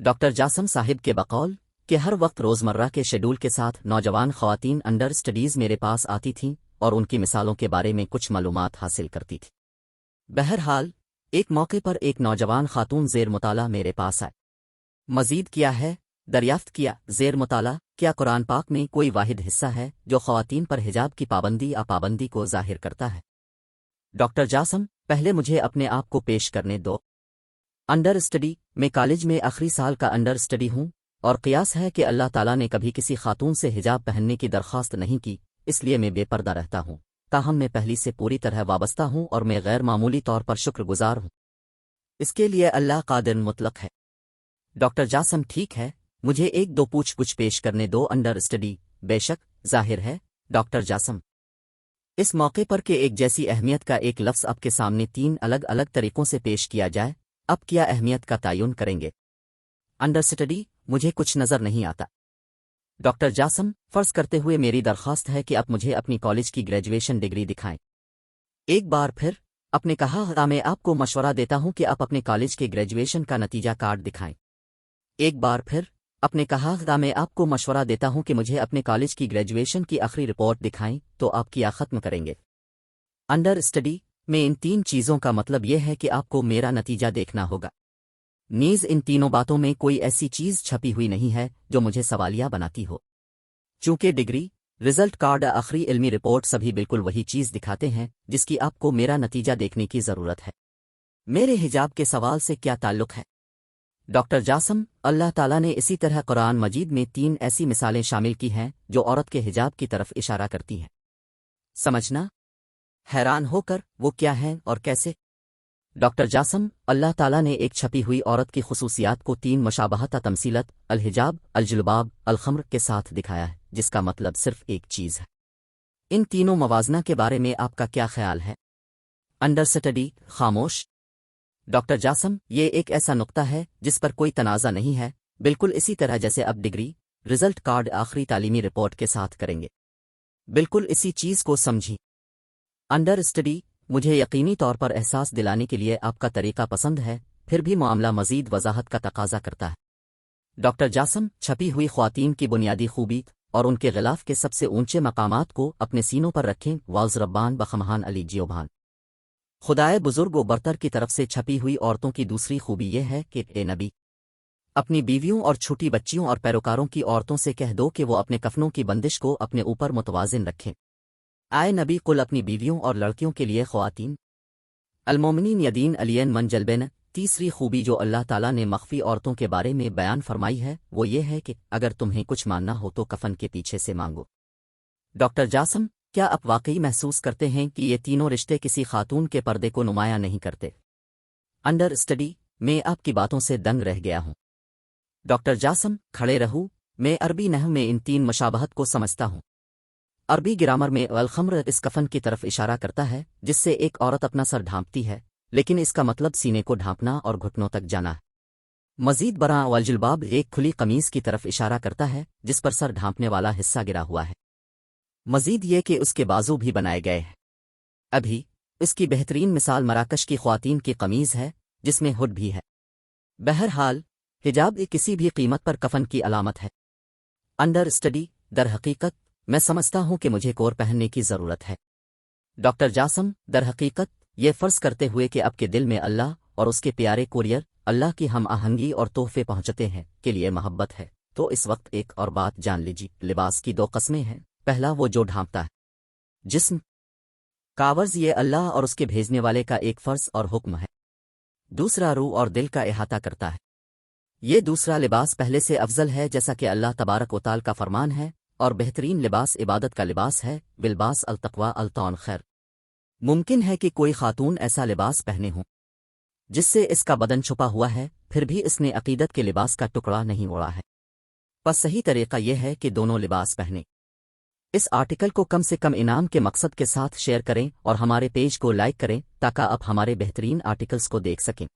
Doctor Jasim صاحب کے بقول کہ ہر وقت روزمرہ کے شیڈول کے ساتھ نوجوان خواتین انڈر اسٹڈیز میرے پاس آتی تھیں اور ان کی مثالوں کے بارے میں کچھ معلومات حاصل کرتی تھی۔ بہرحال ایک موقع پر ایک نوجوان خاتون زیر مطالعہ میرے پاس آئے۔ مزید کیا ہے دریافت کیا زیر مطالعہ کیا قرآن پاک میں کوئی واحد حصہ ہے جو خواتین پر حجاب کی پابندی یا پابندی کو ظاہر کرتا ہے؟ ڈاکٹر جاسم پہلے مجھے اپنے آپ کو پیش کرنے دو۔ انڈر اسٹڈی میں کالج میں آخری سال کا انڈر اسٹڈی ہوں اور قیاس ہے کہ اللہ تعالیٰ نے کبھی کسی خاتون سے حجاب پہننے کی درخواست نہیں کی، اس لیے میں بے پردہ رہتا ہوں، تاہم میں پہلی سے پوری طرح وابستہ ہوں اور میں غیر معمولی طور پر شکر گزار ہوں۔ اس کے لیے اللہ قادر مطلق ہے۔ ڈاکٹر جاسم ٹھیک ہے، مجھے ایک دو پوچھ گچھ پیش کرنے دو۔ انڈر اسٹڈی بے شک ظاہر ہے ڈاکٹر جاسم۔ اس موقع پر کہ ایک جیسی اہمیت کا ایک لفظ آپ کے سامنے تین الگ الگ طریقوں سے پیش کیا جائے، اب کیا اہمیت کا تعین کریں گے؟ انڈر اسٹڈی مجھے کچھ نظر نہیں آتا۔ ڈاکٹر جاسم فرض کرتے ہوئے میری درخواست ہے کہ آپ مجھے اپنی کالج کی گریجویشن ڈگری دکھائیں۔ ایک بار پھر آپ نے کہا میں آپ کو مشورہ دیتا ہوں کہ آپ اپنے کالج کے گریجویشن کا نتیجہ کارڈ دکھائیں۔ ایک بار پھر آپ نے کہا میں آپ کو مشورہ دیتا ہوں کہ مجھے اپنے کالج کی گریجویشن کی آخری رپورٹ دکھائیں، تو آپ کیا ختم کریں گے؟ انڈر اسٹڈی میں ان تین چیزوں کا مطلب یہ ہے کہ آپ کو میرا نتیجہ دیکھنا ہوگا۔ نیز ان تینوں باتوں میں کوئی ایسی چیز چھپی ہوئی نہیں ہے جو مجھے سوالیہ بناتی ہو۔ چونکہ ڈگری، رزلٹ کارڈ، آخری علمی رپورٹ سبھی بالکل وہی چیز دکھاتے ہیں جس کی آپ کو میرا نتیجہ دیکھنے کی ضرورت ہے۔ میرے حجاب کے سوال سے کیا تعلق ہے؟ ڈاکٹر جاسم اللہ تعالیٰ نے اسی طرح قرآن مجید میں تین ایسی مثالیں شامل کی ہیں جو عورت کے حجاب کی طرف اشارہ کرتی ہیں۔ سمجھنا حیران ہو کر وہ کیا ہیں اور کیسے؟ ڈاکٹر جاسم اللہ تعالیٰ نے ایک چھپی ہوئی عورت کی خصوصیات کو تین مشابہت تمثیلت الحجاب، الجلباب، الخمر کے ساتھ دکھایا ہے، جس کا مطلب صرف ایک چیز ہے۔ ان تینوں موازنہ کے بارے میں آپ کا کیا خیال ہے؟ انڈر اسٹڈی خاموش۔ ڈاکٹر جاسم یہ ایک ایسا نقطہ ہے جس پر کوئی تنازع نہیں ہے، بالکل اسی طرح جیسے اب ڈگری، رزلٹ کارڈ آخری تعلیمی رپورٹ کے ساتھ کریں گے، بالکل اسی چیز کو سمجھی۔ انڈر اسٹڈی مجھے یقینی طور پر احساس دلانے کے لیے آپ کا طریقہ پسند ہے، پھر بھی معاملہ مزید وضاحت کا تقاضا کرتا ہے۔ ڈاکٹر جاسم چھپی ہوئی خواتین کی بنیادی خوبی اور ان کے غلاف کے سب سے اونچے مقامات کو اپنے سینوں پر رکھیں۔ والز ربان بخمہان علی جیوبان خدائے بزرگ و برتر کی طرف سے چھپی ہوئی عورتوں کی دوسری خوبی یہ ہے کہ اے نبی اپنی بیویوں اور چھوٹی بچیوں اور پیروکاروں کی عورتوں سے کہہ دو کہ وہ اپنے کفنوں کی بندش کو اپنے اوپر متوازن رکھیں۔ آئے نبی قل اپنی بیویوں اور لڑکیوں کے لیے خواتین المومنین یدین علین من جلبین۔ تیسری خوبی جو اللہ تعالیٰ نے مخفی عورتوں کے بارے میں بیان فرمائی ہے وہ یہ ہے کہ اگر تمہیں کچھ ماننا ہو تو کفن کے پیچھے سے مانگو۔ ڈاکٹر جاسم کیا آپ واقعی محسوس کرتے ہیں کہ یہ تینوں رشتے کسی خاتون کے پردے کو نمایاں نہیں کرتے؟ انڈر اسٹڈی میں آپ کی باتوں سے دنگ رہ گیا ہوں۔ ڈاکٹر جاسم کھڑے رہو، میں عربی نحو میں ان تین مشابہت کو سمجھتا ہوں۔ عربی گرامر میں الخمر اس کفن کی طرف اشارہ کرتا ہے جس سے ایک عورت اپنا سر ڈھانپتی ہے، لیکن اس کا مطلب سینے کو ڈھانپنا اور گھٹنوں تک جانا ہے۔ مزید برآں والجلباب ایک کھلی قمیص کی طرف اشارہ کرتا ہے جس پر سر ڈھانپنے والا حصہ گرا ہوا ہے۔ مزید یہ کہ اس کے بازو بھی بنائے گئے ہیں۔ ابھی اس کی بہترین مثال مراکش کی خواتین کی قمیض ہے جس میں ہڈ بھی ہے۔ بہرحال حجاب کسی بھی قیمت پر کفن کی علامت ہے۔ انڈر اسٹڈی در حقیقت میں سمجھتا ہوں کہ مجھے کور پہننے کی ضرورت ہے۔ ڈاکٹر جاسم در حقیقت یہ فرض کرتے ہوئے کہ آپ کے دل میں اللہ اور اس کے پیارے کوریئر اللہ کی ہم آہنگی اور تحفے پہنچتے ہیں کے لیے محبت ہے، تو اس وقت ایک اور بات جان لیجیے۔ لباس کی دو قسمیں ہیں، پہلا وہ جو ڈھانپتا ہے جسم کاورز، یہ اللہ اور اس کے بھیجنے والے کا ایک فرض اور حکم ہے۔ دوسرا روح اور دل کا احاطہ کرتا ہے، یہ دوسرا لباس پہلے سے افضل ہے، جیسا کہ اللہ تبارک و تعالی کا فرمان ہے، اور بہترین لباس عبادت کا لباس ہے، بالباس التقوی الطون خیر۔ ممکن ہے کہ کوئی خاتون ایسا لباس پہنے ہوں جس سے اس کا بدن چھپا ہوا ہے، پھر بھی اس نے عقیدت کے لباس کا ٹکڑا نہیں اوڑا ہے۔ پس صحیح طریقہ یہ ہے کہ دونوں لباس پہنے۔ اس آرٹیکل کو کم سے کم انعام کے مقصد کے ساتھ شیئر کریں اور ہمارے پیج کو لائک کریں تاکہ آپ ہمارے بہترین آرٹیکلز کو دیکھ سکیں۔